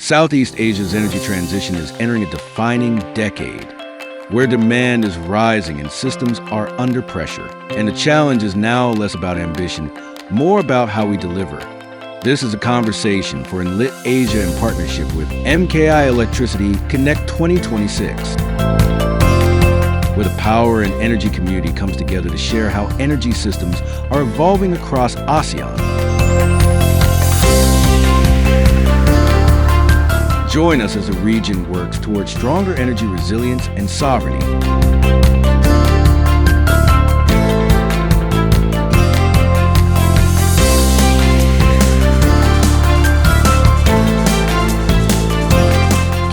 Southeast Asia's energy transition is entering a defining decade where demand is rising and systems are under pressure. And the challenge is now less about ambition, more about how we deliver. This is a conversation for Enlit Asia in partnership with MKI Electricity Connect 2026, where the power and energy community comes together to share how energy systems are evolving across ASEAN. Join us as the region works towards stronger energy resilience and sovereignty.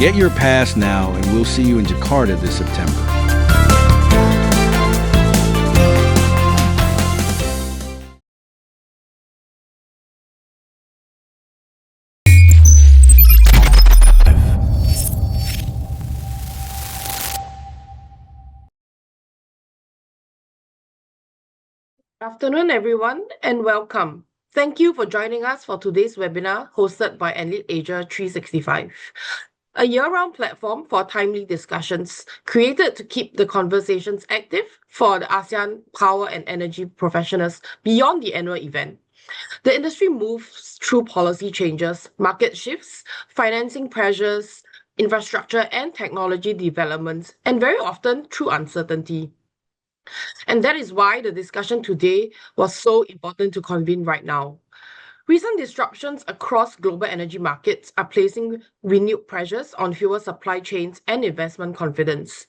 Get your pass now, and we'll see you in Jakarta this September. Afternoon, everyone, and welcome. Thank you for joining us for today's webinar hosted by Enlit Asia 365, a year-round platform for timely discussions created to keep the conversations active for the ASEAN power and energy professionals beyond the annual event. The industry moves through policy changes, market shifts, financing pressures, infrastructure and technology developments, and very often through uncertainty. And that is why the discussion today was so important to convene right now. Recent disruptions across global energy markets are placing renewed pressures on fuel supply chains and investment confidence.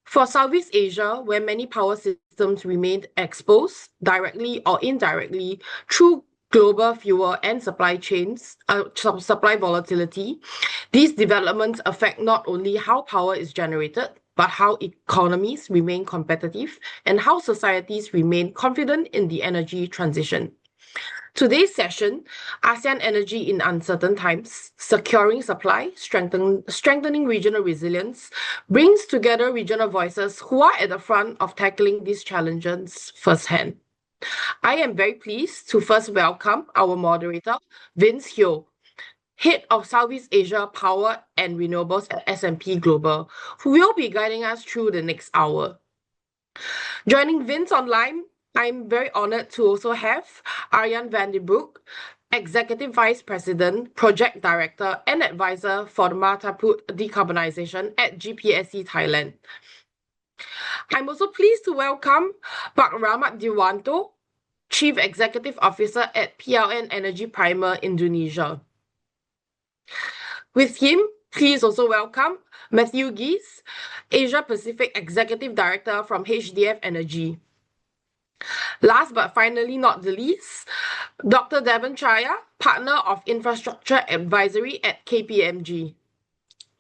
For Southeast Asia, where many power systems remained exposed directly or indirectly through global fuel and supply chains, supply volatility, these developments affect not only how power is generated, but how economies remain competitive and how societies remain confident in the energy transition. Today's session, ASEAN Energy in Uncertain Times, Securing Supply, Strengthening Regional Resilience, brings together regional voices who are at the front of tackling these challenges firsthand. I am very pleased to first welcome our moderator, Vince Hyo, Head of Southeast Asia Power and Renewables at S&P Global, who will be guiding us through the next hour. Joining Vince online, I'm very honored to also have Arjan van den Broek, Executive Vice President, Project Director and Advisor for the Mataput Decarbonization at GPSC Thailand. I'm also pleased to welcome Pak Rahmat Dewanto, Chief Executive Officer at PLN Energy Primer Indonesia. With him, please also welcome Matthew Geese, Asia Pacific Executive Director from HDF Energy. Last but finally not the least, Dr. Devon Chaya, Partner of Infrastructure Advisory at KPMG.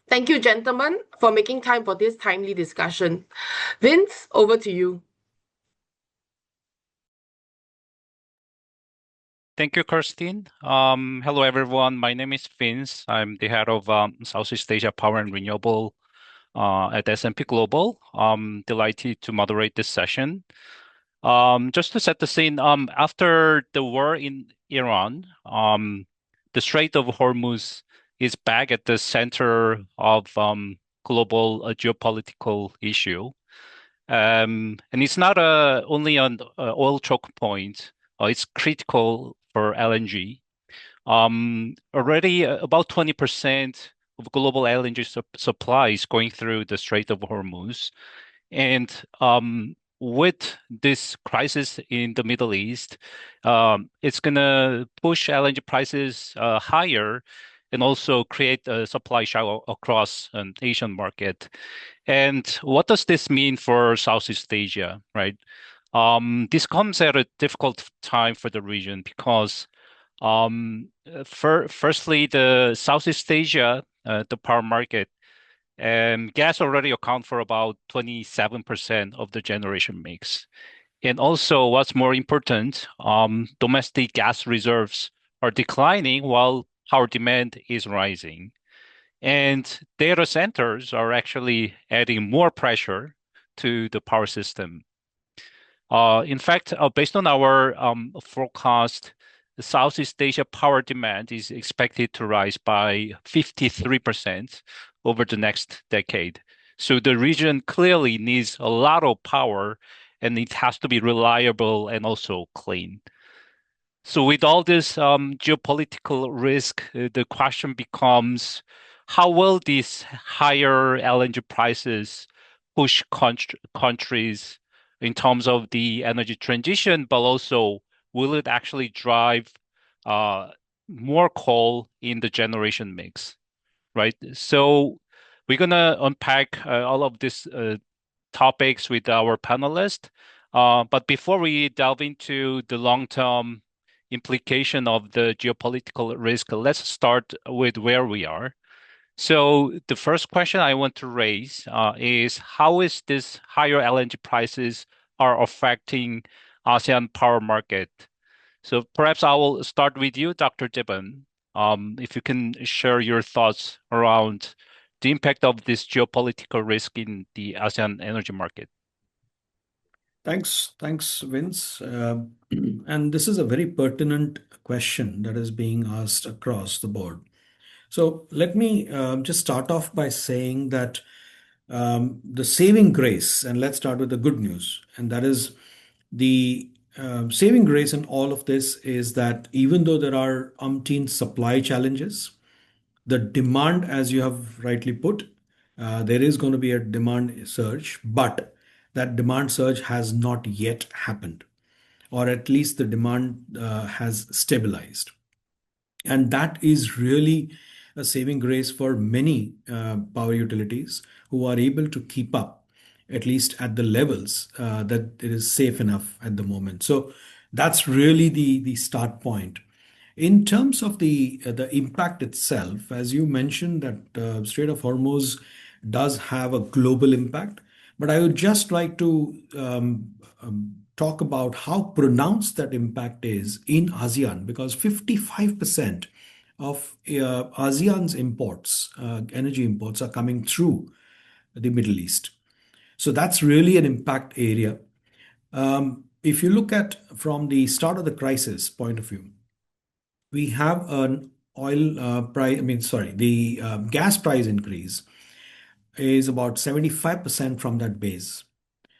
Thank you, gentlemen, for making time for this timely discussion. Vince, over to you. Thank you, Kirstine. Hello, everyone. My name is Vince. I'm the head of Southeast Asia Power and Renewable at S&P Global. I'm delighted to moderate this session. Just to set the scene, after the war in Iran, the Strait of Hormuz is back at the center of global geopolitical issue. And it's not only an oil choke point, it's critical for LNG. Already about 20% of global LNG supply is going through the Strait of Hormuz. And with this crisis in the Middle East, it's going to push LNG prices higher and also create a supply shock across an Asian market. And what does this mean for Southeast Asia, right? This comes at a difficult time for the region because, firstly, the Southeast Asia, the power market, gas already account for about 27% of the generation mix. And also, what's more important, domestic gas reserves are declining while power demand is rising. And data centers are actually adding more pressure to the power system. In fact, based on our forecast, Southeast Asia power demand is expected to rise by 53% over the next decade. So the region clearly needs a lot of power, and it has to be reliable and also clean. So with all this geopolitical risk, the question becomes, how will these higher LNG prices push countries in terms of the energy transition, but also will it actually drive uh, more coal in the generation mix, right? So we're gonna unpack all of these topics with our panelists. But before we delve into the long-term implication of the geopolitical risk, let's start with where we are. So the first question I want to raise is how is this higher LNG prices are affecting ASEAN power market? So perhaps I will start with you, Dr. Dibon. If you can share your thoughts around the impact of this geopolitical risk in the ASEAN energy market. Thanks, Vince. And this is a very pertinent question that is being asked across the board. So let me just start off by saying that the saving grace, and let's start with the good news, and that is the saving grace in all of this is that even though there are umpteen supply challenges, the demand, as you have rightly put, there is going to be a demand surge, but that demand surge has not yet happened, or at least the demand has stabilized. And that is really a saving grace for many power utilities who are able to keep up, at least at the levels that it is safe enough at the moment. So that's really the start point. In terms of the impact itself, as you mentioned, that Strait of Hormuz does have a global impact, but I would just like to talk about how pronounced that impact is in ASEAN, because 55% of ASEAN's imports, energy imports, are coming through the Middle East. So that's really an impact area. If you look at from the start of the crisis point of view, we have an oil price, the gas price increase is about 75% from that base.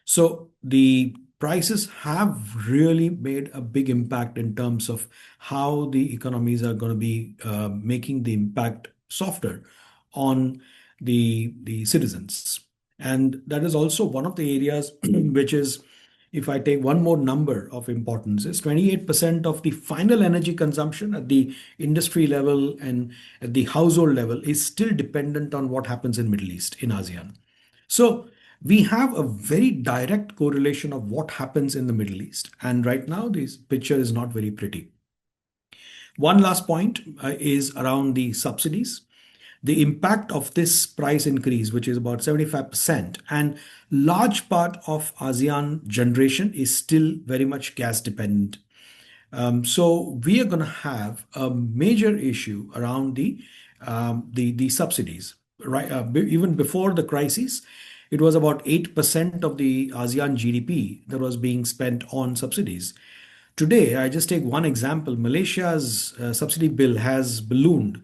So the prices have really made a big impact in terms of how the economies are going to be making the impact softer on the citizens. And that is also one of the areas which is, if I take one more number of importance, is 28% of the final energy consumption at the industry level and at the household level is still dependent on what happens in Middle East, in ASEAN. So we have a very direct correlation of what happens in the Middle East. And right now, this picture is not very pretty. One last point is around the subsidies. The impact of this price increase, which is about 75%, and large part of ASEAN generation is still very much gas dependent. So we are going to have a major issue around the subsidies. Right, even before the crisis, it was about 8% of the ASEAN GDP that was being spent on subsidies. Today, I just take one example. Malaysia's subsidy bill has ballooned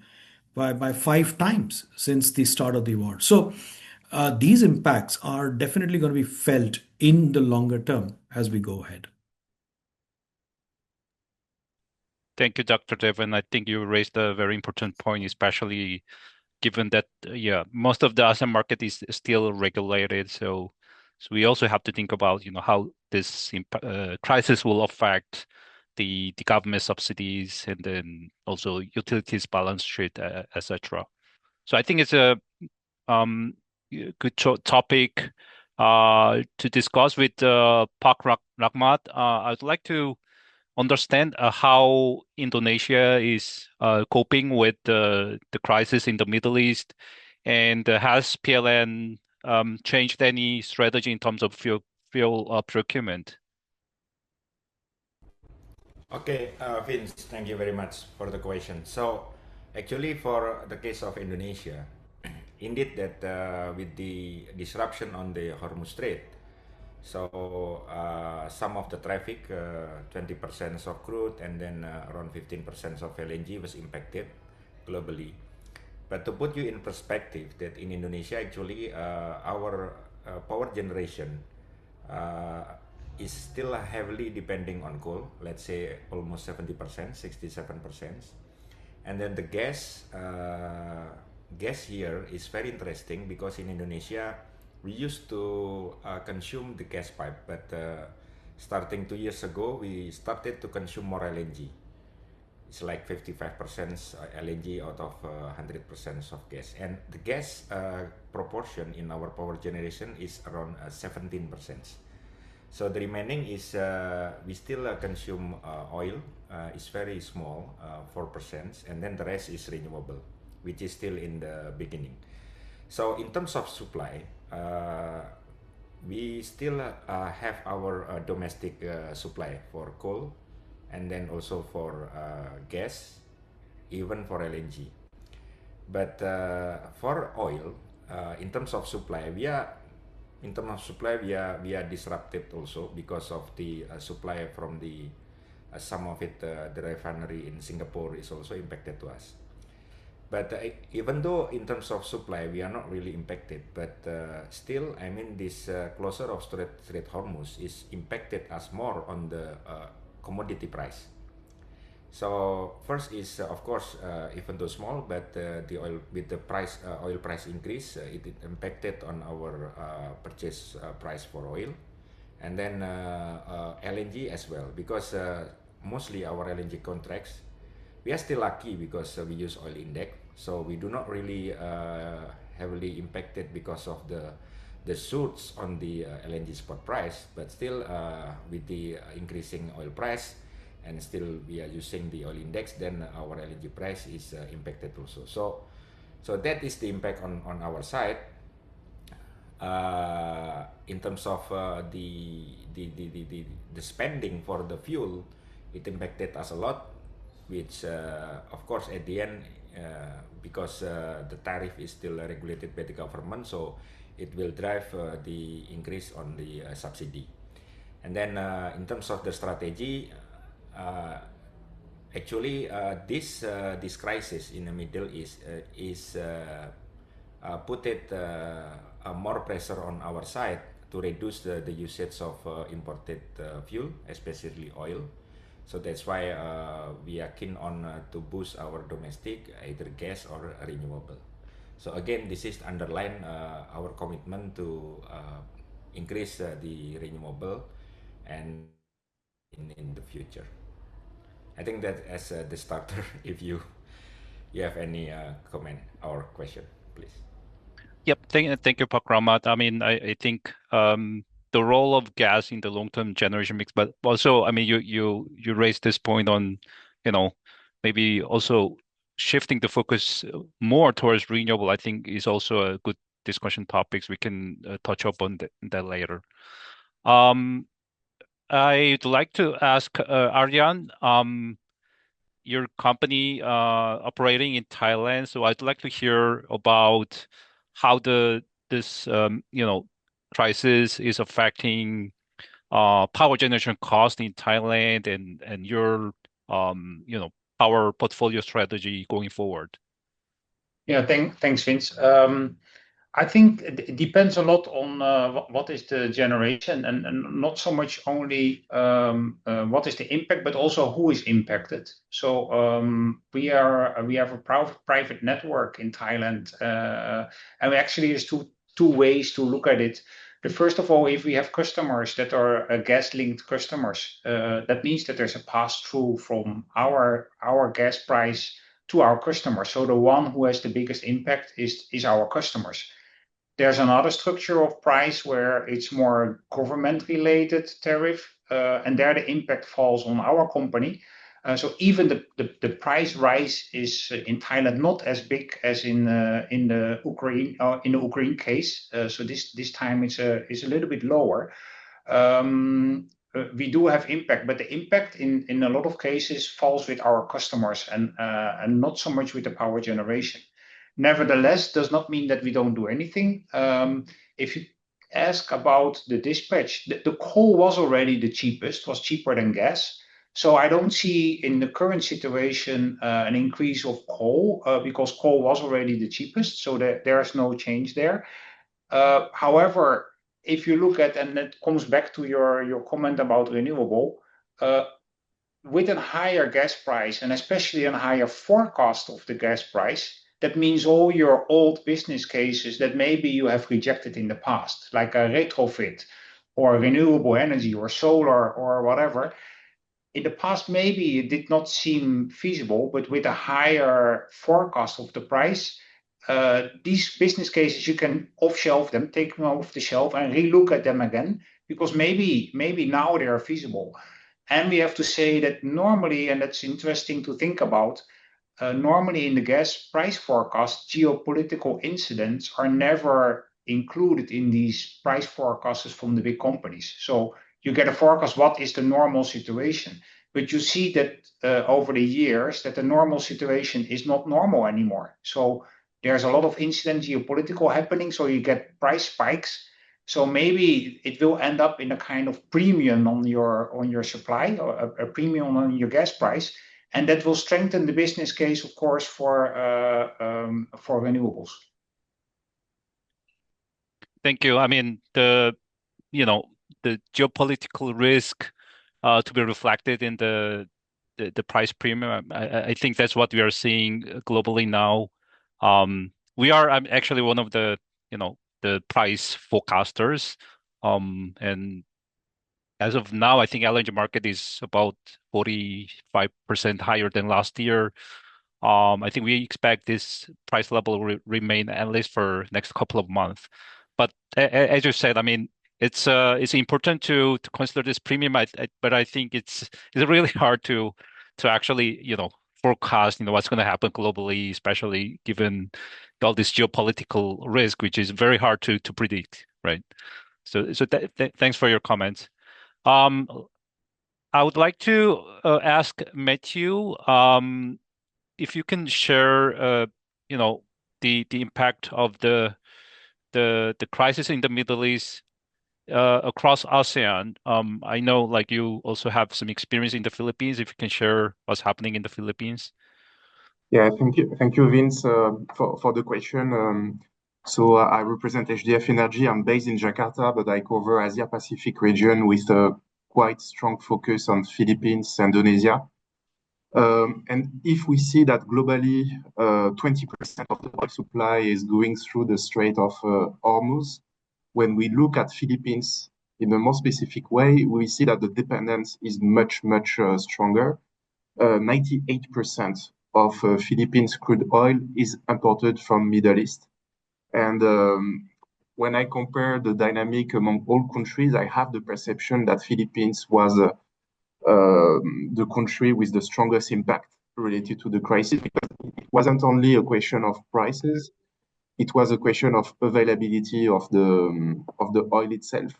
by 5 times since the start of the war. So these impacts are definitely going to be felt in the longer term as we go ahead. Thank you, Dr. Devon. I think you raised a very important point, especially given that, most of the ASEAN market is still regulated. So we also have to think about, how this crisis will affect the government subsidies and then also utilities balance sheet, etc. So I think it's a good topic to discuss with Pak Rahmat. I'd like to understand how Indonesia is coping with the crisis in the Middle East, and has PLN changed any strategy in terms of fuel procurement? Okay, Vince, thank you very much for the question. So, actually, for the case of Indonesia, indeed that with the disruption on the Hormuz Strait, So some of the traffic, 20% of crude, and then around 15% of LNG was impacted globally. But to put you in perspective, that in Indonesia actually our power generation is still heavily depending on coal. Let's say almost 70%, 67%, and then the gas here is very interesting because in Indonesia we used to consume the gas pipe, but starting 2 years ago we started to consume more LNG. It's like 55% LNG out of 100% of gas, and the gas proportion in our power generation is around 17%. So the remaining is we still consume oil. It's very small, 4%, and then the rest is renewable, which is still in the beginning. So in terms of supply, we still have our domestic supply for coal, and then also for gas, even for LNG. But for oil, in terms of supply, we are disrupted also because of the supply from the some of it, the refinery in Singapore is also impacted to us. But even though in terms of supply we are not really impacted, but still, I mean, this closure of Strait Hormuz is impacted us more on the commodity price. So first is of course, even though small, but the oil with the price oil price increase, it impacted on our purchase price for oil, and then LNG as well, because mostly our LNG contracts, we are still lucky because we use oil index, so we do not really heavily impacted because of the surge on the LNG spot price. But still, with the increasing oil price, and still we are using the oil index, then our LNG price is impacted also. So that is the impact on our side. In terms of the spending for the fuel, it impacted us a lot, which of course at the end, because the tariff is still regulated by the government, so it will drive the increase on the subsidy. And then in terms of the strategy, actually this crisis in the Middle East is put it more pressure on our side to reduce the usage of imported fuel, especially oil. So that's why we are keen on to boost our domestic, either gas or renewable. So again, this is underline our commitment to increase the renewable and in the future. I think that as the starter, if you have any comment or question, please. Yep. Thank you, Pak Rahmat. I mean, I think the role of gas in the long-term generation mix, but also, I mean, you raised this point on, maybe also shifting the focus more towards renewable, I think is also a good discussion topics. We can touch up on that later. I'd like to ask Aryan, your company operating in Thailand. So I'd like to hear about how this crisis is affecting power generation cost in Thailand and your power portfolio strategy going forward. Yeah, thanks, Vince. I think it depends a lot on what is the generation, and not so much only what is the impact, but also who is impacted. So we have a private network in Thailand, and actually there's two ways to look at it. First of all, if we have customers that are gas-linked customers, that means that there's a pass-through from our gas price to our customers. So the one who has the biggest impact is our customers. There's another structure of price where it's more government-related tariff, and there the impact falls on our company. So even the price rise is in Thailand not as big as in the Ukraine case. So this time it's a little bit lower. We do have impact, but the impact in a lot of cases falls with our customers and not so much with the power generation. Nevertheless, does not mean that we don't do anything. ask about the dispatch. The coal was already the cheapest, was cheaper than gas. So I don't see in the current situation an increase of coal because coal was already the cheapest. So there's no change there. However, if you look at, and that comes back to your comment about renewable, with a higher gas price and especially a higher forecast of the gas price, that means all your old business cases that maybe you have rejected in the past, like a retrofit or renewable energy or solar or whatever, in the past, maybe it did not seem feasible, but with a higher forecast of the price, these business cases, you can off-shelf them, take them off the shelf and relook at them again, because maybe now they are feasible. And we have to say that normally, and that's interesting to think about, normally in the gas price forecast, geopolitical incidents are never included in these price forecasts from the big companies. So you get a forecast, what is the normal situation? But you see that over the years that the normal situation is not normal anymore. So there's a lot of incident geopolitical happening, so you get price spikes. So maybe it will end up in a kind of premium on your supply, or a premium on your gas price, and that will strengthen the business case, of course, for renewables. Thank you. I mean, the geopolitical risk to be reflected in the price premium. I think that's what we are seeing globally now. We are actually one of the price forecasters, and as of now, I think LNG market is about 45% higher than last year. I think we expect this price level will remain at least for next couple of months. But as you said, I mean, it's important to consider this premium. But I think it's really hard to actually forecast what's going to happen globally, especially given all this geopolitical risk, which is very hard to predict, right? So thanks for your comments. I would like to ask Matthew, if you can share, the impact of the crisis in the Middle East across ASEAN. I know, like, you also have some experience in the Philippines. If you can share what's happening in the Philippines. Yeah, thank you, Vince, for the question. So I represent HDF Energy. I'm based in Jakarta, but I cover Asia Pacific region with a quite strong focus on Philippines, Indonesia. And if we see that globally, 20% of the oil supply is going through the Strait of Hormuz, when we look at Philippines in a more specific way, we see that the dependence is much, much stronger. 98% of Philippines crude oil is imported from Middle East. And when I compare the dynamic among all countries, I have the perception that Philippines was the country with the strongest impact related to the crisis, because it wasn't only a question of prices, it was a question of availability of the oil itself.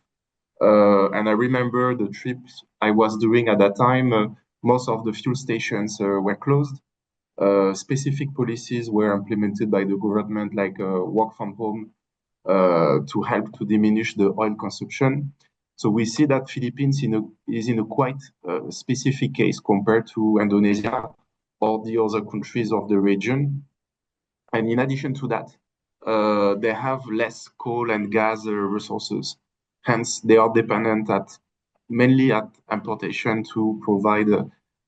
And I remember the trips I was doing at that time, most of the fuel stations were closed. Specific policies were implemented by the government, like work from home, to help to diminish the oil consumption. So we see that Philippines is in a quite specific case compared to Indonesia or the other countries of the region. And in addition to that, they have less coal and gas resources. Hence, they are dependent mainly at importation to provide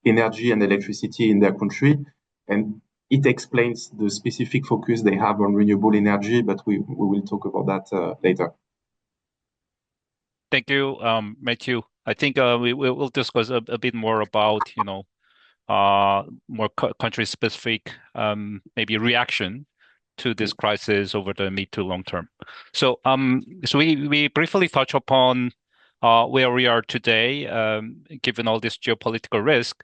energy and electricity in their country. And it explains the specific focus they have on renewable energy, but we will talk about that later. Thank you, Matthew. I think we'll discuss a bit more about more country specific maybe reaction to this crisis over the mid to long term. So we briefly touch upon where we are today, given all this geopolitical risk.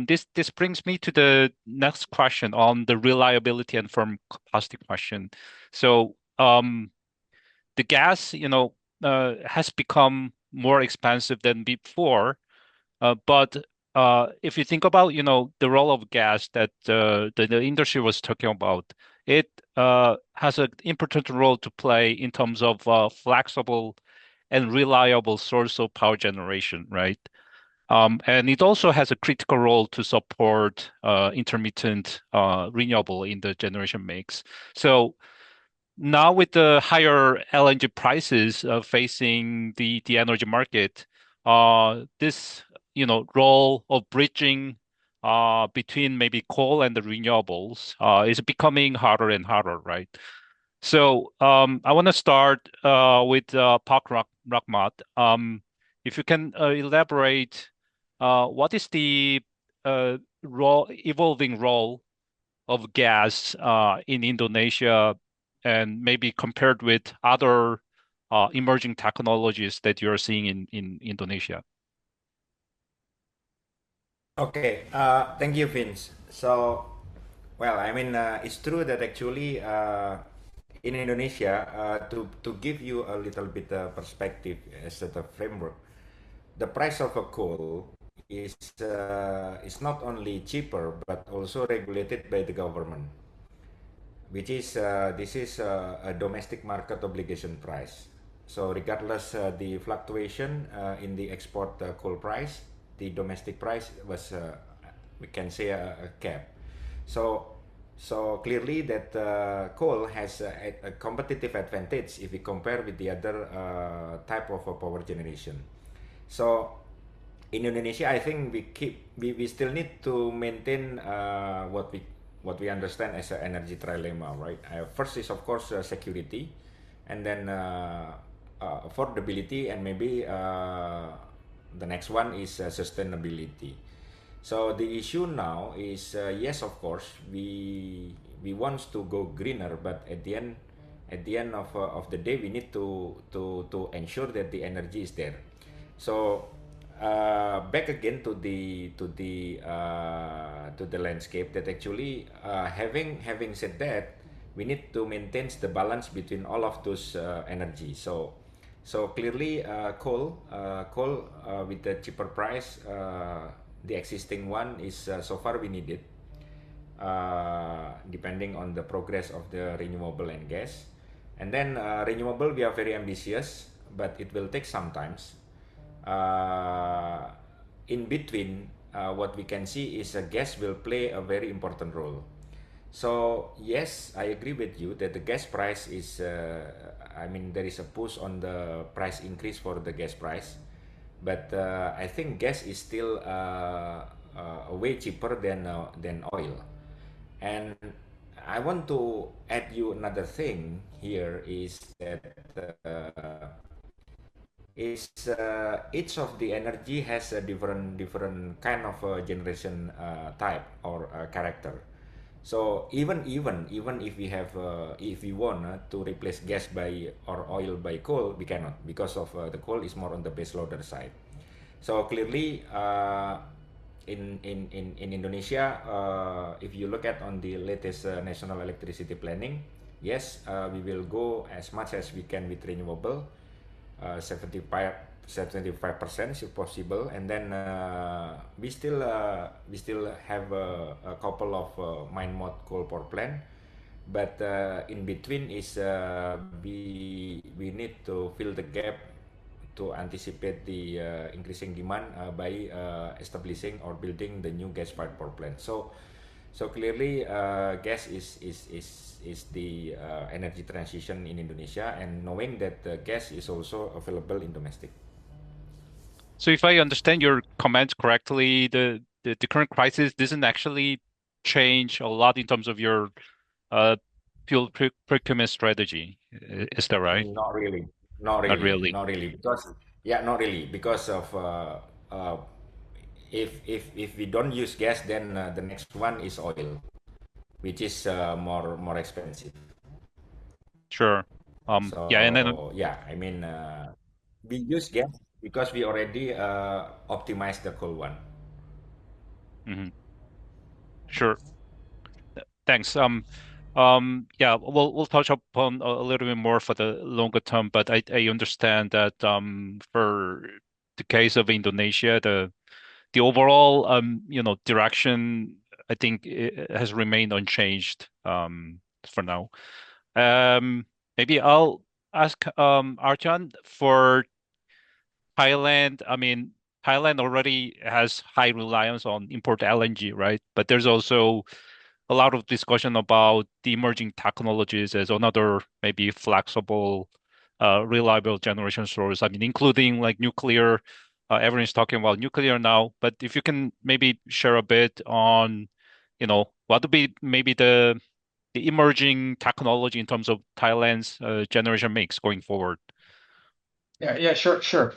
This brings me to the next question on the reliability and firm capacity question. So the gas, has become more expensive than before, but if you think about, the role of gas that the industry was talking about, it has an important role to play in terms of flexible and reliable source of power generation, right? And it also has a critical role to support intermittent renewable in the generation mix. So now with the higher LNG prices facing the energy market, this role of bridging between maybe coal and the renewables is becoming harder and harder, right? So I want to start with Park Rahmat. If you can elaborate, what is the evolving role of gas in Indonesia and maybe compared with other emerging technologies that you're seeing in Indonesia? Okay, thank you, Vince. So, well, I mean, it's true that actually in Indonesia, to give you a little bit perspective as a framework, the price of a coal is not only cheaper but also regulated by the government, which is this is a domestic market obligation price. So regardless the fluctuation in the export coal price, the domestic price was we can say a cap. So so clearly that coal has a competitive advantage if we compare with the other type of power generation. So in Indonesia, I think we still need to maintain what we understand as an energy trilemma, right? First is of course security, and then affordability, and maybe the next one is sustainability. So the issue now is yes, of course, we want to go greener, but at the end of the day, we need to ensure that the energy is there. So back again to the landscape that actually having said that, we need to maintain the balance between all of those energy. So so clearly coal with the cheaper price, the existing one is so far we need it, depending on the progress of the renewable and gas. And then renewable, we are very ambitious, but it will take some times. In between, what we can see is gas will play a very important role. So yes, I agree with you that the gas price is, I mean, there is a push on the price increase for the gas price, but I think gas is still way cheaper than oil. And I want to add you another thing here is that each of the energy has a different kind of generation type or character. So even if we have if we want to replace gas by or oil by coal, we cannot, because of the coal is more on the base loader side. So clearly in Indonesia, if you look at on the latest national electricity planning, yes, we will go as much as we can with renewable, 75% if possible, and then we still have a couple of mine mode coal power plant, but in between is we need to fill the gap to anticipate the increasing demand by establishing or building the new gas-fired power plant. So so clearly, gas is the energy transition in Indonesia, and knowing that gas is also available in domestic. So if I understand your comments correctly, the current crisis doesn't actually change a lot in terms of your uh, fuel procurement strategy. Is that right? Not really, not Not really, really. not really, because yeah, not really, because of uh, if we don't use gas, then the next one is oil, which is more expensive. Sure. Yeah, and then So yeah, I mean, we use gas because we already optimized the coal one. mhm, sure. Thanks. Yeah, we'll touch upon a little bit more for the longer term, but I understand that for the case of Indonesia, the overall direction I think has remained unchanged. for now. Maybe I'll ask Arjan for Thailand. I mean, Thailand already has high reliance on import LNG, right? But there's also a lot of discussion about the emerging technologies as another maybe flexible, reliable generation source. I mean, including like nuclear. Everyone's talking about nuclear now, but if you can maybe share a bit on, what would be maybe the emerging technology in terms of Thailand's generation mix going forward. Yeah, sure.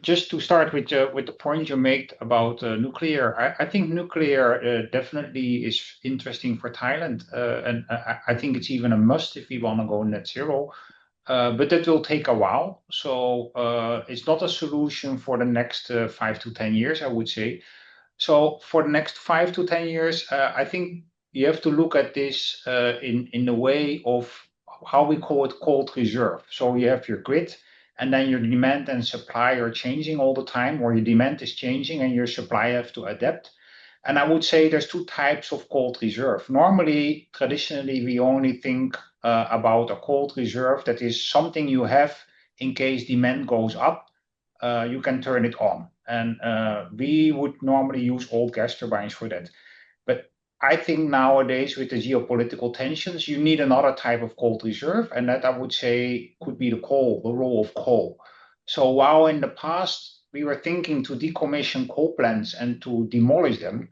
Just to start with the point you made about nuclear, I think nuclear definitely is interesting for Thailand, and I think it's even a must if we want to go net zero. But that will take a while, so it's not a solution for the next 5 to 10 years, I would say. So for the next 5 to 10 years, I think you have to look at this in the way of how we call it cold reserve. So you have your grid, and then your demand and supply are changing all the time, or your demand is changing and your supply have to adapt. And I would say there's two types of cold reserve. Normally, traditionally, we only think about a cold reserve that is something you have in case demand goes up, you can turn it on. And we would normally use old gas turbines for that. But I think nowadays, with the geopolitical tensions, you need another type of cold reserve, and that I would say could be the role of coal. So while in the past we were thinking to decommission coal plants and to demolish them,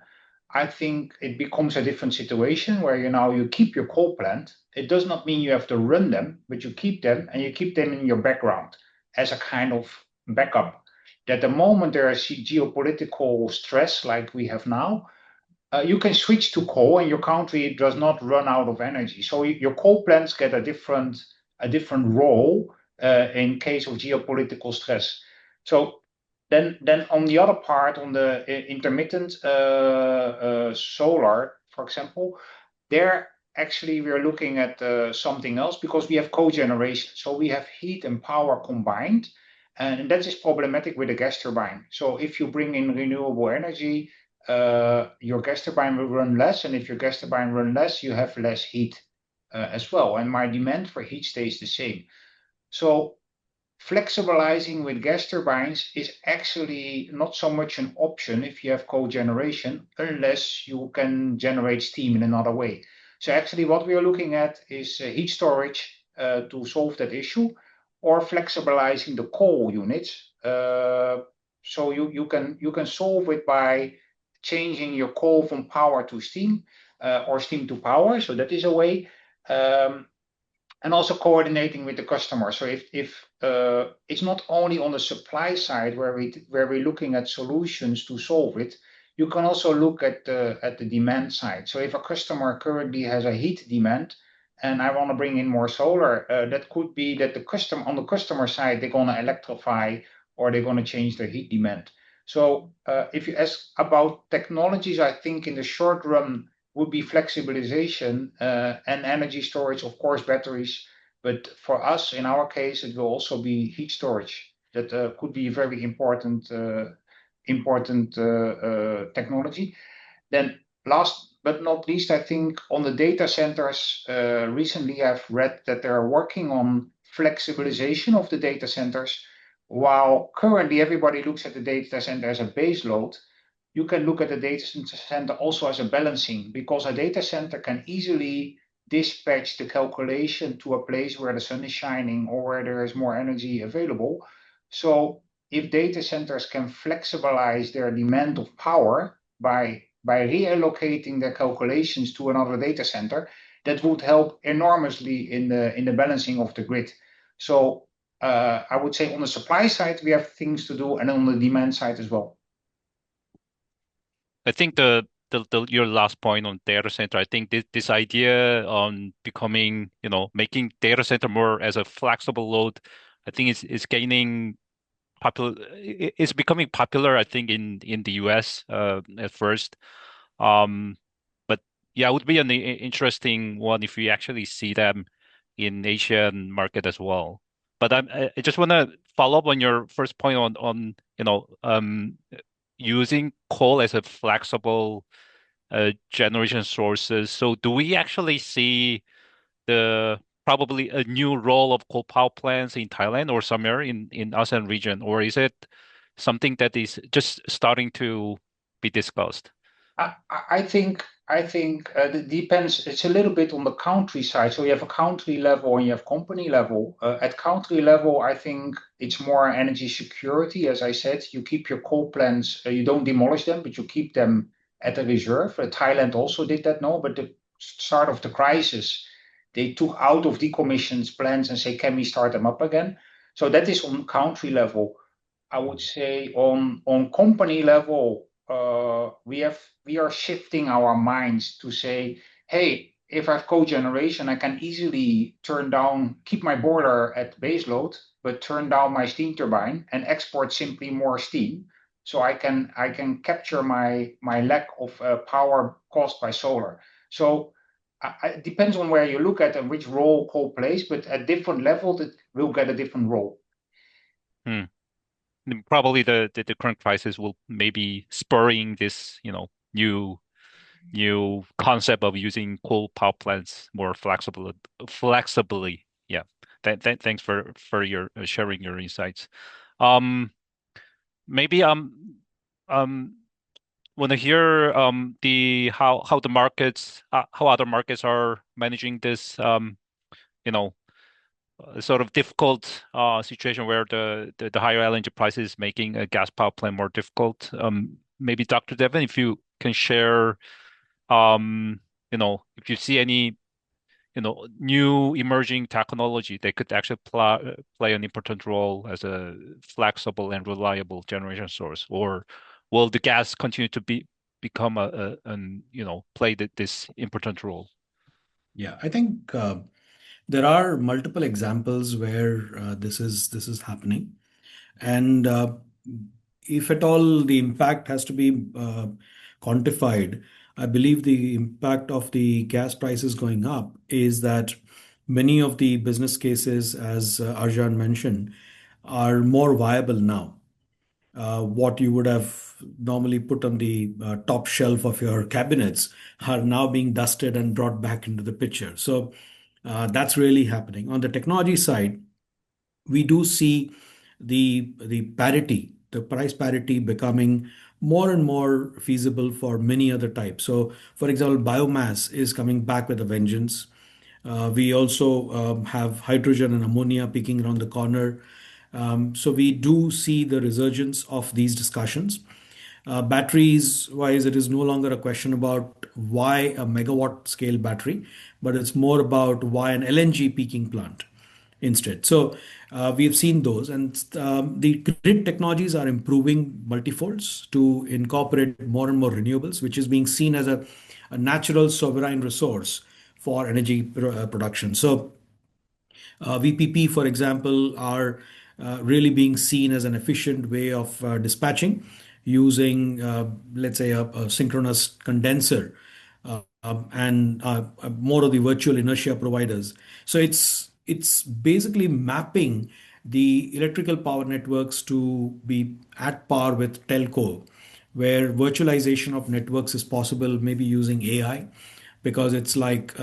I think it becomes a different situation where you keep your coal plant. It does not mean you have to run them, but you keep them and you keep them in your background as a kind of backup. That the moment there is geopolitical stress like we have now, you can switch to coal and your country does not run out of energy. So your coal plants get a different role in case of geopolitical stress. So then on the other part, on the intermittent solar, for example, there actually we are looking at something else because we have cogeneration. So we have heat and power combined, and that is problematic with a gas turbine. So if you bring in renewable energy, your gas turbine will run less, and if your gas turbine run less, you have less heat as well, and my demand for heat stays the same. So flexibilizing with gas turbines is actually not so much an option if you have cogeneration, unless you can generate steam in another way. So actually what we are looking at is heat storage to solve that issue, or flexibilizing the coal units. So you can solve it by changing your coal from power to steam, or steam to power. So that is a way. And also coordinating with the customer. So if it's not only on the supply side where we're looking at solutions to solve it, you can also look at the demand side. So if a customer currently has a heat demand, and I want to bring in more solar, that could be that on the customer side, they're going to electrify or they're going to change their heat demand. So if you ask about technologies, I think in the short run would be flexibilization and energy storage, of course, batteries. But for us, in our case, it will also be heat storage. That could be a very important technology. Then last but not least, I think on the data centers, recently I've read that they're working on flexibilization of the data centers. While currently everybody looks at the data center as a base load, you can look at the data center also as a balancing, because a data center can easily dispatch the calculation to a place where the sun is shining or where there is more energy available. So if data centers can flexibilize their demand of power by reallocating their calculations to another data center, that would help enormously in the balancing of the grid. So I would say on the supply side, we have things to do, and on the demand side as well. I think your last point on data center, I think this idea on becoming, making data center more as a flexible load, I think is gaining it's becoming popular, I think, in the US at first. But yeah, it would be an interesting one if we actually see them in Asian market as well. But I just want to follow up on your first point on using coal as a flexible generation sources. So do we actually see the probably a new role of coal power plants in Thailand or somewhere in ASEAN region, or is it something that is just starting to be discussed? I think it depends. It's a little bit on the country side. So you have a country level and you have company level. At country level, I think it's more energy security. As I said, you keep your coal plants, you don't demolish them, but you keep them at a reserve. Thailand also did that, no? But the start of the crisis, they took out of decommissioned plants and say, can we start them up again? So that is on country level. I would say on company level, we are shifting our minds to say, hey, if I have cogeneration, I can easily keep my boiler at base load, but turn down my steam turbine and export simply more steam. So I can capture my lack of power caused by solar. So it depends on where you look at and which role coal plays, but at different levels, it will get a different role. Probably the current crisis will maybe spurring this, new concept of using coal power plants more flexibly. Yeah. Thanks for your sharing your insights. Maybe want to hear the how the markets how other markets are managing this you know sort of difficult situation where the higher LNG prices making a gas power plant more difficult. Maybe Dr. Devon, if you can share, if you see any, new emerging technology that could actually play an important role as a flexible and reliable generation source, or will the gas continue to become play this important role? Yeah, I think there are multiple examples where this is happening, and if at all the impact has to be quantified, I believe the impact of the gas prices going up is that many of the business cases, as Arjan mentioned, are more viable now. What you would have normally put on the top shelf of your cabinets are now being dusted and brought back into the picture. So that's really happening. On the technology side, we do see the price parity becoming more and more feasible for many other types. So, for example, biomass is coming back with a vengeance. We also have hydrogen and ammonia peeking around the corner. So we do see the resurgence of these discussions. Batteries wise, it is no longer a question about why a megawatt scale battery, but it's more about why an LNG peaking plant instead. So we have seen those, and the grid technologies are improving multifolds to incorporate more and more renewables, which is being seen as a natural sovereign resource for energy production. So VPP, for example, are really being seen as an efficient way of dispatching using, let's say, a synchronous condenser and more of the virtual inertia providers. So it's basically mapping the electrical power networks to be at par with telco, where virtualization of networks is possible, maybe using AI, because it's like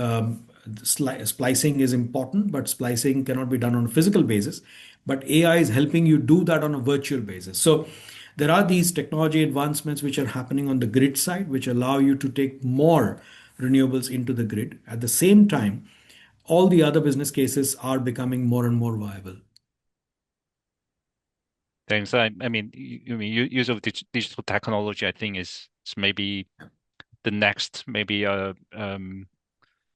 splicing is important, but splicing cannot be done on a physical basis. But AI is helping you do that on a virtual basis. So there are these technology advancements which are happening on the grid side, which allow you to take more renewables into the grid. At the same time, all the other business cases are becoming more and more viable. Thanks. I mean, use of digital technology, I think, is maybe the next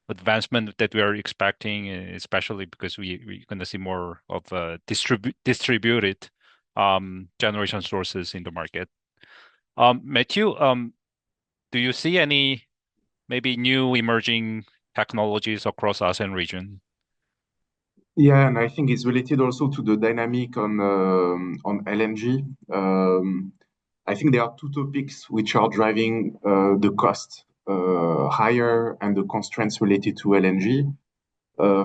advancement that we are expecting, especially because we're going to see more of distributed generation sources in the market. Matthew, do you see any maybe new emerging technologies across ASEAN region? Yeah, and I think it's related also to the dynamic on LNG. I think there are two topics which are driving the cost higher and the constraints related to LNG.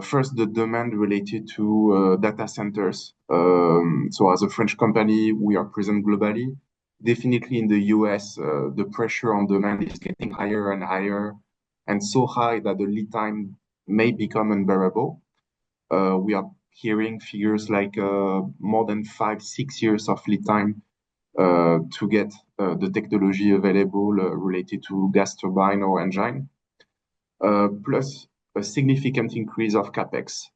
First, the demand related to data centers. So, as a French company, we are present globally. Definitely in the US, the pressure on demand is getting higher and higher, and so high that the lead time may become unbearable. We are hearing figures like more than 5-6 years of lead time to get the technology available related to gas turbine or engine, plus a significant increase of capex.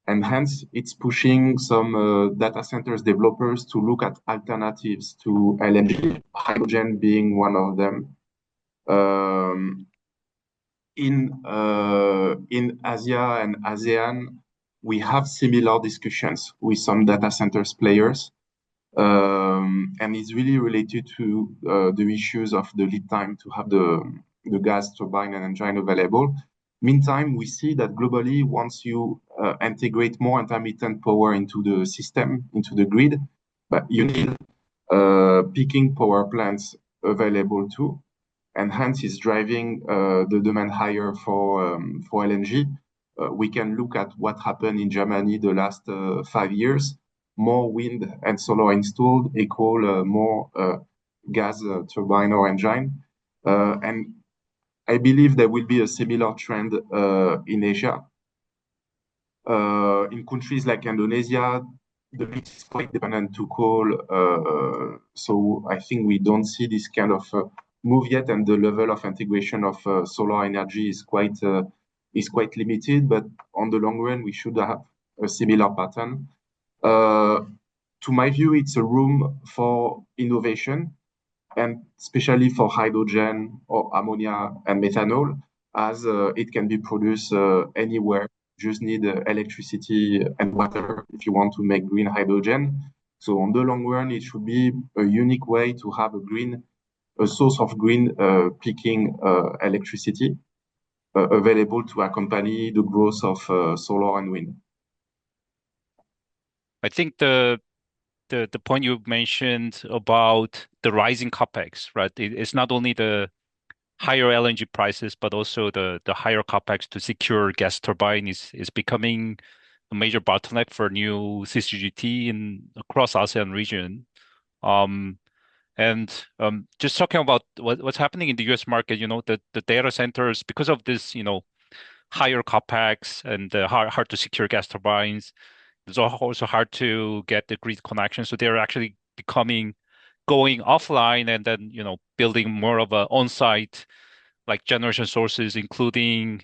And hence, it's pushing some data centers developers to look at alternatives to LNG, hydrogen being one of them. In Asia and ASEAN, we have similar discussions with some data centers players, and it's really related to the issues of the lead time to have the gas turbine and engine available. Meantime, we see that globally, once you integrate more intermittent power into the system, into the grid, but you need peaking power plants available too, and hence is driving the demand higher for LNG. We can look at what happened in Germany the last 5 years. More wind and solar installed equal more gas turbine or engine. And I believe there will be a similar trend in Asia. In countries like Indonesia, the mix is quite dependent to coal. So I think we don't see this kind of move yet, and the level of integration of solar energy is quite limited. But on the long run, we should have a similar pattern. To my view, it's a room for innovation, and especially for hydrogen or ammonia and methanol, as it can be produced anywhere. Just need electricity and water if you want to make green hydrogen. So on the long run, it should be a unique way to have a source of green peaking electricity available to accompany the growth of solar and wind. I think the point you mentioned about the rising capex, right? It's not only the higher LNG prices, but also the higher capex to secure gas turbine is becoming a major bottleneck for new CCGT across ASEAN region. And just talking about what's happening in the US market, the data centers, because of this, higher capex and hard to secure gas turbines, it's also hard to get the grid connection. So they're actually going offline and then, building more of a on-site like generation sources, including,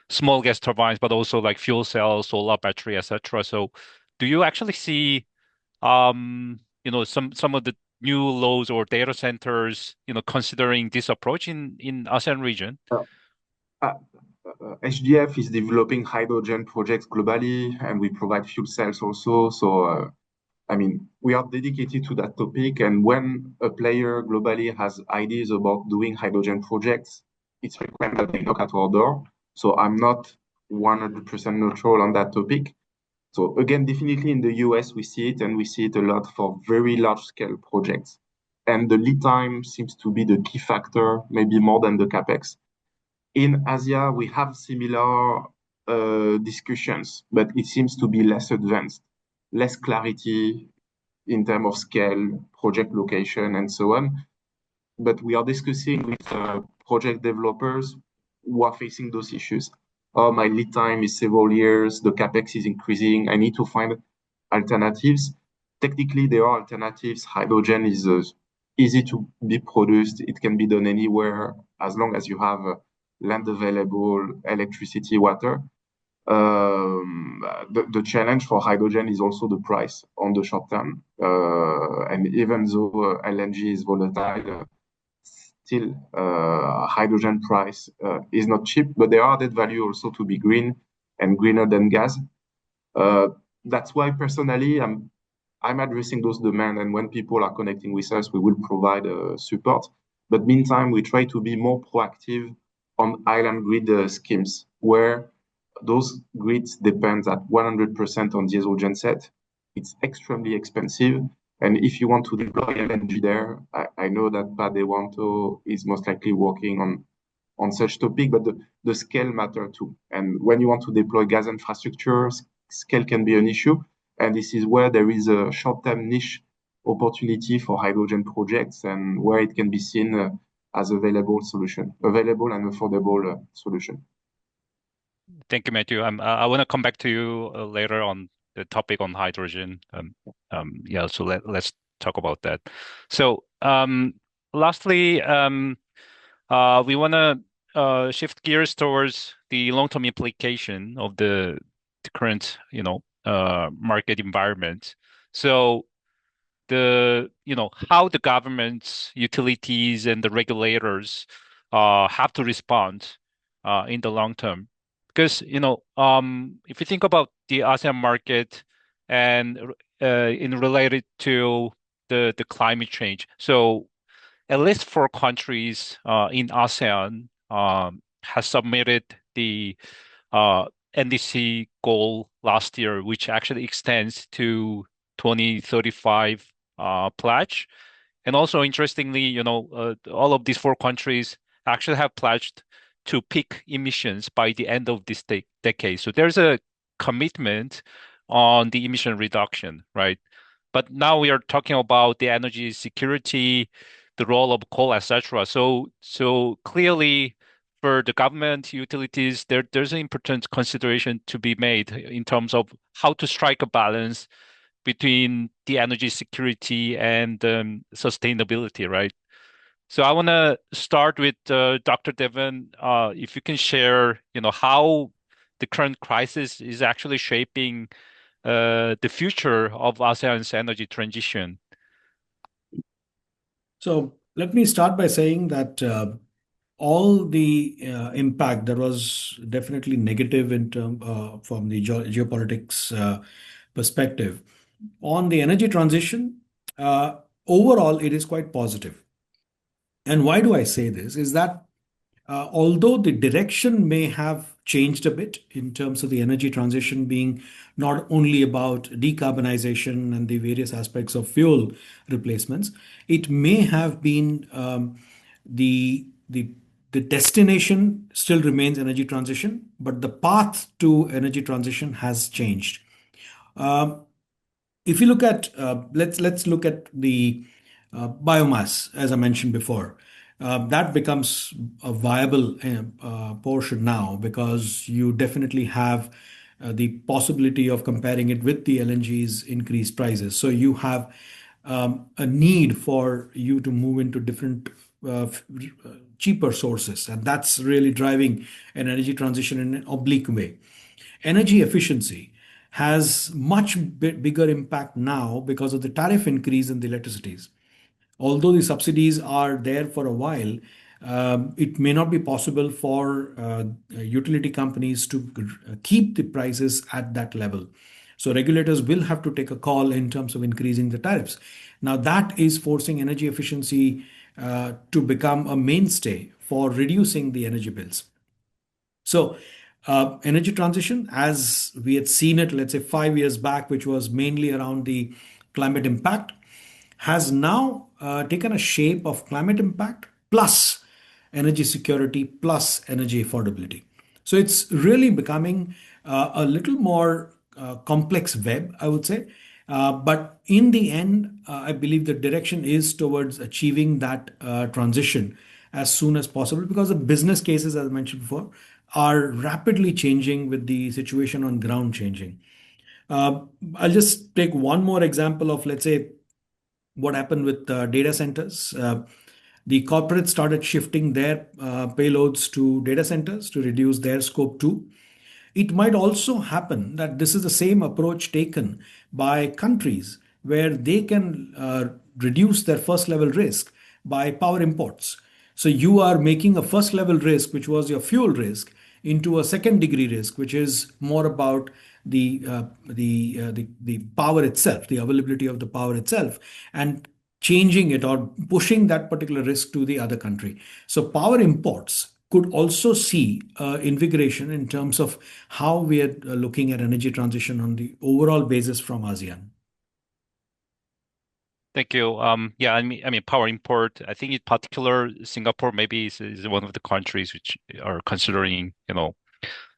small gas turbines, but also like fuel cells, solar battery, etc. So do you actually see, some of the new loads or data centers, considering this approach in ASEAN region? HDF is developing hydrogen projects globally, and we provide fuel cells also. So, we are dedicated to that topic. And when a player globally has ideas about doing hydrogen projects, it's frequent that they knock at our door. So I'm not 100% neutral on that topic. So again, definitely in the US, we see it, and we see it a lot for very large scale projects. And the lead time seems to be the key factor, maybe more than the capex. In Asia, we have similar discussions, but it seems to be less advanced, less clarity in terms of scale, project location, and so on. But we are discussing with project developers who are facing those issues. Oh, my lead time is several years, the capex is increasing, I need to find alternatives. Technically, there are alternatives. Hydrogen is easy to be produced. It can be done anywhere as long as you have land available, electricity, water. The challenge for hydrogen is also the price on the short term. And even though LNG is volatile, still hydrogen price is not cheap, but there are added value also to be green and greener than gas. That's why personally I'm addressing those demands, and when people are connecting with us, we will provide support. But meantime, we try to be more proactive on island grid schemes where those grids depend at 100% on diesel genset. It's extremely expensive. And if you want to deploy LNG there, I know that Padewanto is most likely working on such topic, but the scale matter too. And when you want to deploy gas infrastructure, scale can be an issue. And this is where there is a short-term niche opportunity for hydrogen projects, and where it can be seen as available and affordable solution. Thank you, Matthew. I want to come back to you later on the topic on hydrogen. Yeah, so let's talk about that. So, lastly, we want to shift gears towards the long-term implication of the current, market environment. So, how the governments, utilities, and the regulators have to respond in the long term. Because, if you think about the ASEAN market and in related to the climate change, so at least four countries in ASEAN has submitted the NDC goal last year, which actually extends to 2035 pledge. And also, interestingly, all of these four countries actually have pledged to peak emissions by the end of this decade. So there's a commitment on the emission reduction, right? But now we are talking about the energy security, the role of coal, etc. So clearly, for the government utilities, there's an important consideration to be made in terms of how to strike a balance between the energy security and sustainability, right? So I want to start with Dr. Devon. If you can share, how the current crisis is actually shaping the future of ASEAN's energy transition. So let me start by saying that all the impact that was definitely negative in term from the geopolitics perspective on the energy transition, overall it is quite positive. And why do I say this? Is that although the direction may have changed a bit in terms of the energy transition being not only about decarbonization and the various aspects of fuel replacements, it may have been the destination still remains energy transition, but the path to energy transition has changed. If you look at let's look at the biomass, as I mentioned before. That becomes a viable portion now because you definitely have the possibility of comparing it with the LNG's increased prices. So you have a need for you to move into different cheaper sources, and that's really driving an energy transition in an oblique way. Energy efficiency has much bigger impact now because of the tariff increase in the electricities. Although the subsidies are there for a while, it may not be possible for utility companies to keep the prices at that level. So regulators will have to take a call in terms of increasing the tariffs. Now that is forcing energy efficiency to become a mainstay for reducing the energy bills. So, energy transition, as we had seen it, let's say 5 years back, which was mainly around the climate impact, has now taken a shape of climate impact plus energy security plus energy affordability. So it's really becoming a little more complex web, I would say. But in the end, I believe the direction is towards achieving that transition as soon as possible because the business cases, as I mentioned before, are rapidly changing with the situation on ground changing. I'll just take one more example of, let's say, what happened with data centers. The corporates started shifting their payloads to data centers to reduce their scope 2. It might also happen that this is the same approach taken by countries where they can reduce their first level risk by power imports. So you are making a first level risk, which was your fuel risk, into a second degree risk, which is more about the power itself, the availability of the power itself, and changing it or pushing that particular risk to the other country. So power imports could also see invigoration in terms of how we are looking at energy transition on the overall basis from ASEAN. Thank you. Yeah, I mean, power import. I think in particular, Singapore maybe is one of the countries which are considering,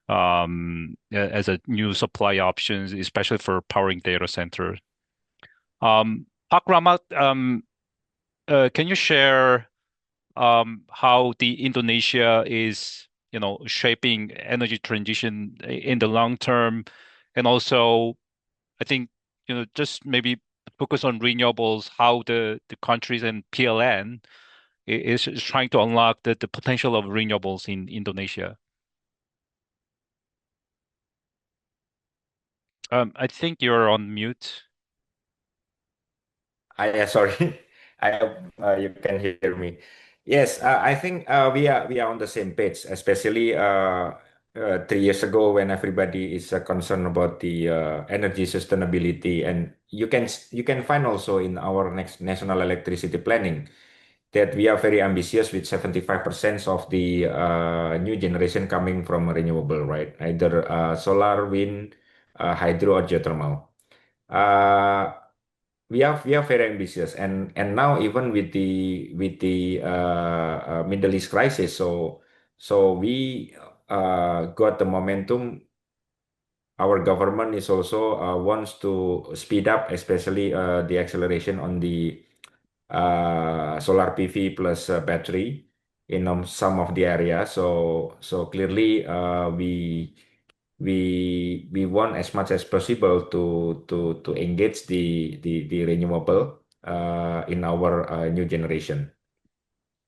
as a new supply options, especially for powering data center. Pak Rahmat, can you share how the Indonesia is shaping energy transition in the long term. And also, I think, just maybe focus on renewables, how the countries and PLN is trying to unlock the potential of renewables in Indonesia. I think you're on mute. Yeah, sorry. I hope you can hear me. Yes, I think we are on the same page, especially 3 years ago when everybody is concerned about the energy sustainability, and you can find also in our next national electricity planning that we are very ambitious with 75% of the new generation coming from renewable, right? Either solar, wind, hydro, or geothermal. Uh, we are very ambitious, and now even with the Middle East crisis, so we got the momentum. Our government is also wants to speed up, especially the acceleration on the solar PV plus battery in some of the areas. So clearly, we want as much as possible to engage the renewable in our new generation.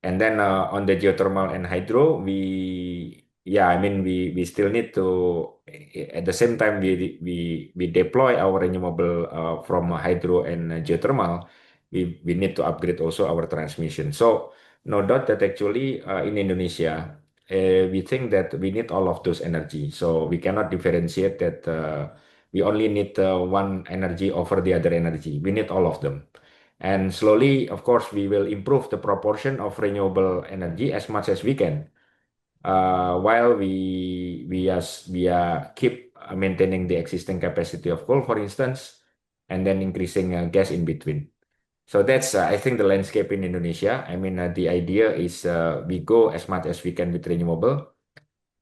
And then on the geothermal and hydro, I mean, we still need to, at the same time, we deploy our renewable from hydro and geothermal, we need to upgrade also our transmission. So no doubt that actually in Indonesia, we think that we need all of those energy. So we cannot differentiate that we only need one energy over the other energy. We need all of them. And slowly, of course, we will improve the proportion of renewable energy as much as we can, while we keep maintaining the existing capacity of coal, for instance, and then increasing gas in between. So that's, I think, the landscape in Indonesia. I mean, the idea is we go as much as we can with renewable,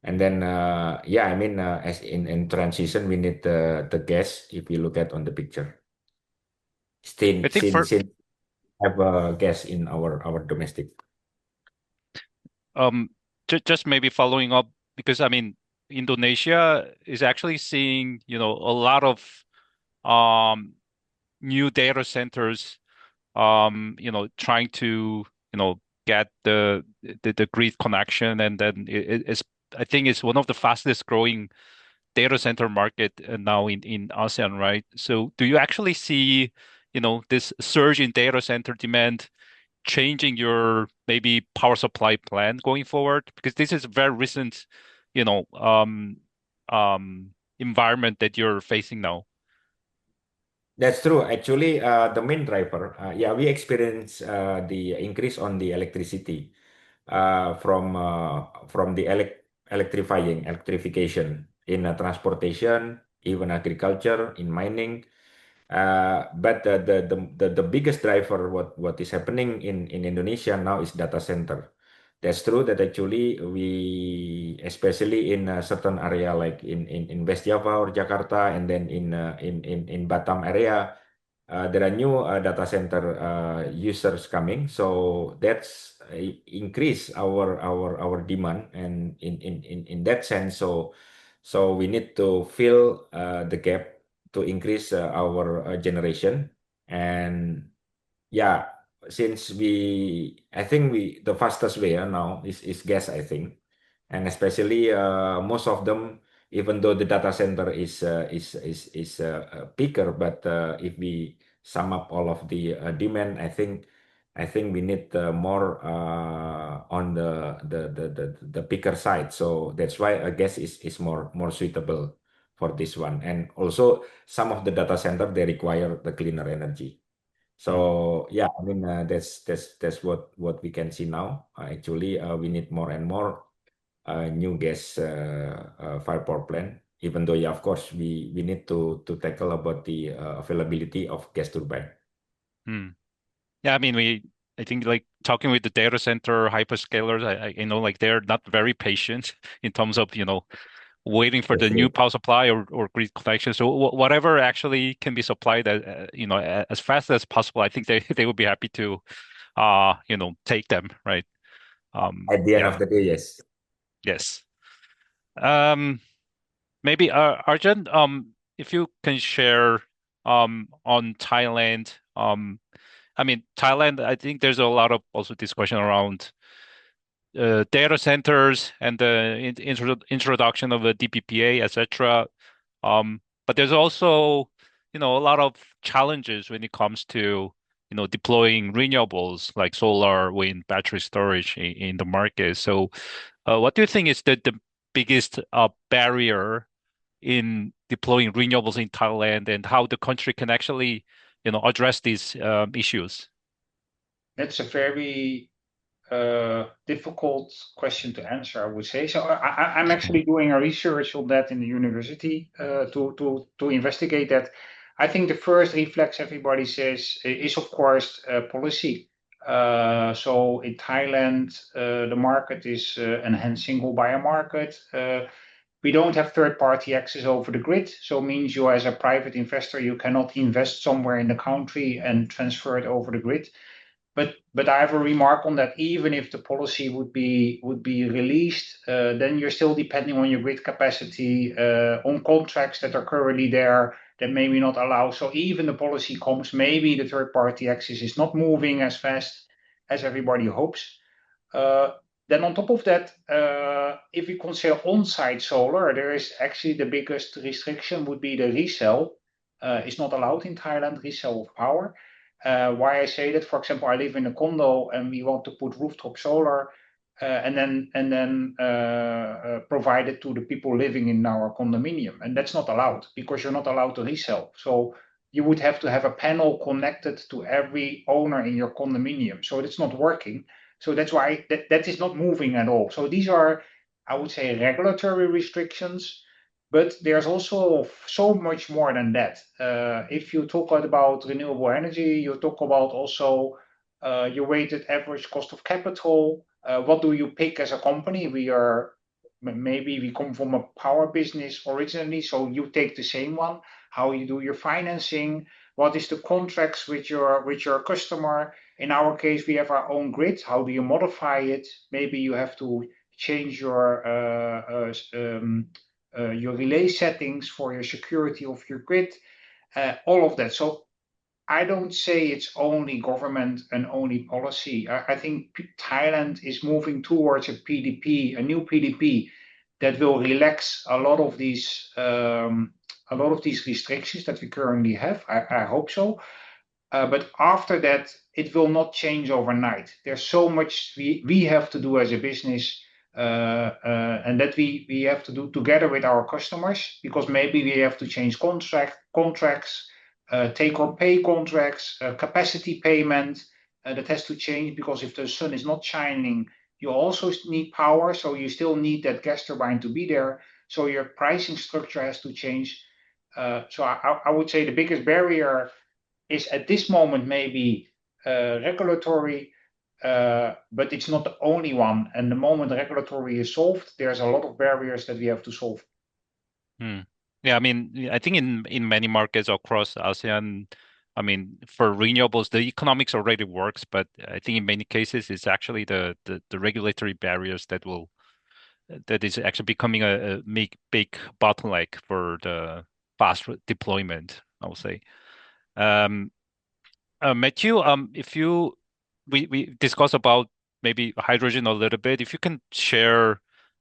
and then I mean, as in transition, we need the gas. If you look at on the picture, I think since have gas in our domestic. um just maybe following up, because I mean, Indonesia is actually seeing, a lot of new data centers, trying to, get the grid connection, and then it's, I think it's one of the fastest growing data center market now in ASEAN, right? So do you actually see, this surge in data center demand changing your maybe power supply plan going forward? Because this is a very recent, you know, environment that you're facing now. That's true. Actually, the main driver, we experience the increase on the electricity from the electrification in transportation, even agriculture, in mining. But the biggest driver, what is happening in Indonesia now, is data center. That's true that actually we, especially in a certain area like in West Java or Jakarta, and then in Batam area, there are new data center users coming. So that's increase our demand, and in that sense, so we need to fill the gap to increase our generation. And yeah, since I think the fastest way now is gas, I think. And especially most of them, even though the data center is bigger, but if we sum up all of the demand, I think we need more on the bigger side. So that's why gas is more suitable for this one. And also some of the data center, they require the cleaner energy. So yeah, I mean, that's what we can see now. Actually, we need more and more new gas fire power plant. Even though, yeah, of course, we need to tackle about the availability of gas turbine. Yeah, I mean, I think like talking with the data center hyperscalers, I know like they're not very patient in terms of, waiting for the That's new true. power supply or grid connection. So whatever actually can be supplied, as fast as possible, I think they would be happy to, take them, right? At the end Yeah, of the day, yes. yes. Maybe Arjun, if you can share on Thailand. I mean, Thailand, I think there's a lot of also discussion around data centers and the introduction of a DPPA, etc. But there's also, a lot of challenges when it comes to, deploying renewables like solar, wind, battery storage in the market. So, what do you think is the biggest barrier in deploying renewables in Thailand, and how the country can actually, address these issues? That's a very difficult question to answer, I would say. So I'm actually doing a research on that in the university to investigate that. I think the first reflex everybody says is, of course, policy. So in Thailand, the market is enhanced single buyer market. We don't have third-party access over the grid, so it means you, as a private investor, you cannot invest somewhere in the country and transfer it over the grid. But I have a remark on that. Even if the policy would be released, then you're still depending on your grid capacity, on contracts that are currently there that maybe not allow. So even the policy comes, maybe the third-party access is not moving as fast as everybody hopes. Then on top of that, if we consider on-site solar, there is actually the biggest restriction would be the resale. It's not allowed in Thailand, resale of power. Why I say that, for example, I live in a condo and we want to put rooftop solar and then provide it to the people living in our condominium. And that's not allowed because you're not allowed to resell. So you would have to have a panel connected to every owner in your condominium. So it's not working. So that's why that is not moving at all. So these are, I would say, regulatory restrictions. But there's also so much more than that. If you talk about renewable energy, you talk about also your weighted average cost of capital. What do you pick as a company? Maybe we come from a power business originally, so you take the same one. How you do your financing? What is the contracts with your customer? In our case, we have our own grid. How do you modify it? Maybe you have to change your relay settings for your security of your grid, all of that. So I don't say it's only government and only policy. I think Thailand is moving towards a PDP, a new PDP that will relax a lot of these restrictions that we currently have. I hope so. But after that, it will not change overnight. There's so much we have to do as a business, and that we have to do together with our customers, because maybe we have to change contracts, take or pay contracts, capacity payment that has to change, because if the sun is not shining, you also need power, so you still need that gas turbine to be there. So your pricing structure has to change. So I would say the biggest barrier is at this moment maybe regulatory, but it's not the only one. And the moment regulatory is solved, there's a lot of barriers that we have to solve. Yeah, I mean, I think in many markets across ASEAN, I mean, for renewables, the economics already works, but I think in many cases it's actually the regulatory barriers that is actually becoming a big bottleneck for the fast deployment, I would say. Matthew, if we discuss about maybe hydrogen a little bit, if you can share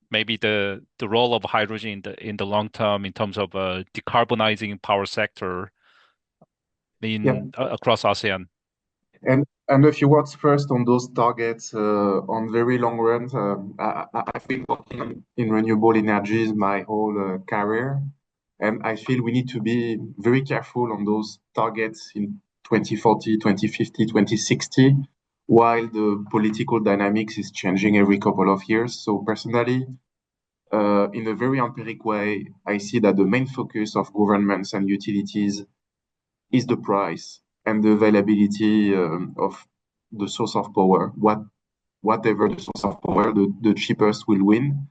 maybe the role of hydrogen in the long term in terms of decarbonizing power sector across ASEAN. And a few words first on those targets on very long run. I've been working in renewable energies my whole career, and I feel we need to be very careful on those targets in 2040, 2050, 2060, while the political dynamics is changing every couple of years. So personally, in a very empiric way, I see that the main focus of governments and utilities is the price and the availability of the source of power. Whatever the source of power, the cheapest will win.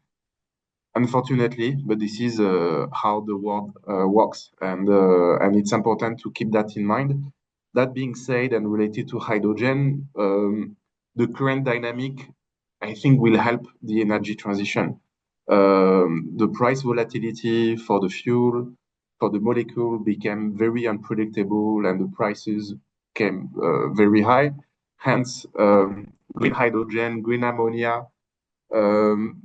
Unfortunately, but this is how the world works, and it's important to keep that in mind. That being said, and related to hydrogen, the current dynamic, I think, will help the energy transition. The price volatility for the fuel, for the molecule became very unpredictable and the prices came very high. Hence, green hydrogen, green ammonia um,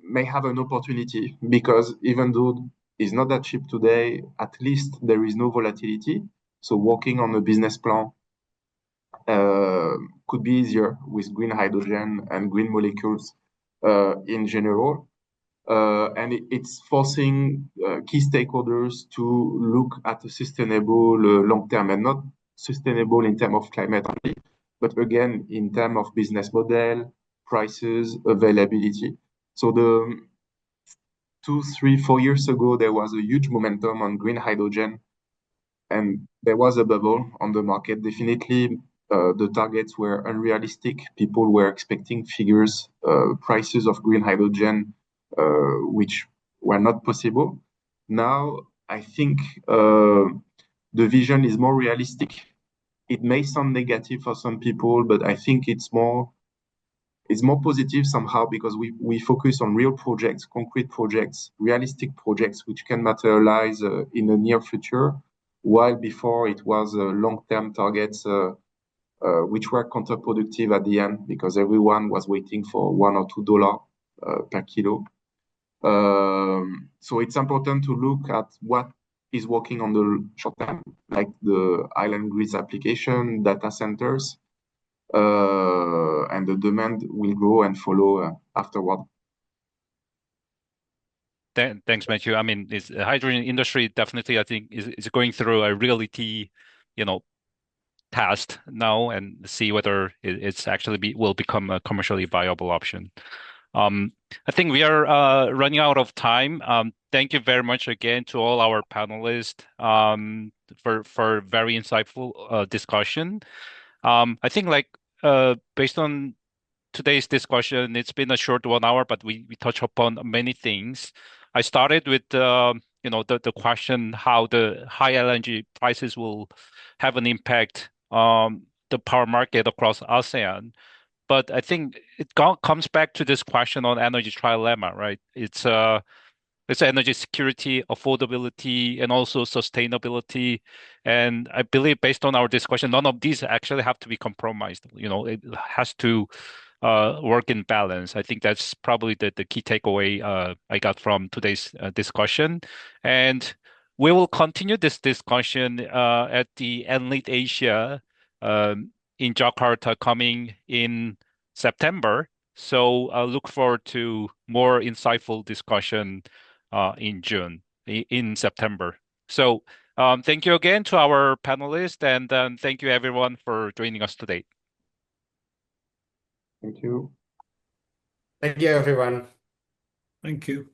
may have an opportunity because even though it's not that cheap today, at least there is no volatility. So working on a business plan could be easier with green hydrogen and green molecules in general. And it's forcing key stakeholders to look at a sustainable long term and not sustainable in terms of climate only, but again, in terms of business model, prices, availability. So the 2, 3, 4 years ago, there was a huge momentum on green hydrogen and there was a bubble on the market. Definitely, the targets were unrealistic. People were expecting figures, prices of green hydrogen, which were not possible. Now, I think the vision is more realistic. It may sound negative for some people, but I think it's more positive somehow because we focus on real projects, concrete projects, realistic projects which can materialize in the near future, while before it was long-term targets which were counterproductive at the end because everyone was waiting for $1 or $2 per kilo. So it's important to look at what is working on the short term, like the island grids application, data centers, and the demand will grow and follow afterward. Thanks, Matthew. I mean, the hydrogen industry definitely, I think, is going through a reality, test now and see whether it's actually will become a commercially viable option. I think we are running out of time. Thank you very much again to all our panelists for very insightful discussion. I think based on today's discussion, it's been a short 1 hour, but we touch upon many things. I started with the question how the high LNG prices will have an impact on the power market across ASEAN. But I think it comes back to this question on energy trilemma, right? It's energy security, affordability, and also sustainability. And I believe based on our discussion, none of these actually have to be compromised. It has to work in balance. I think that's probably the key takeaway I got from today's discussion. And we will continue this discussion at the Enlit Asia in Jakarta coming in September. So I look forward to more insightful discussion in June, in September. So thank you again to our panelists, and thank you everyone for joining us today. Thank you. Thank you, everyone. Thank you.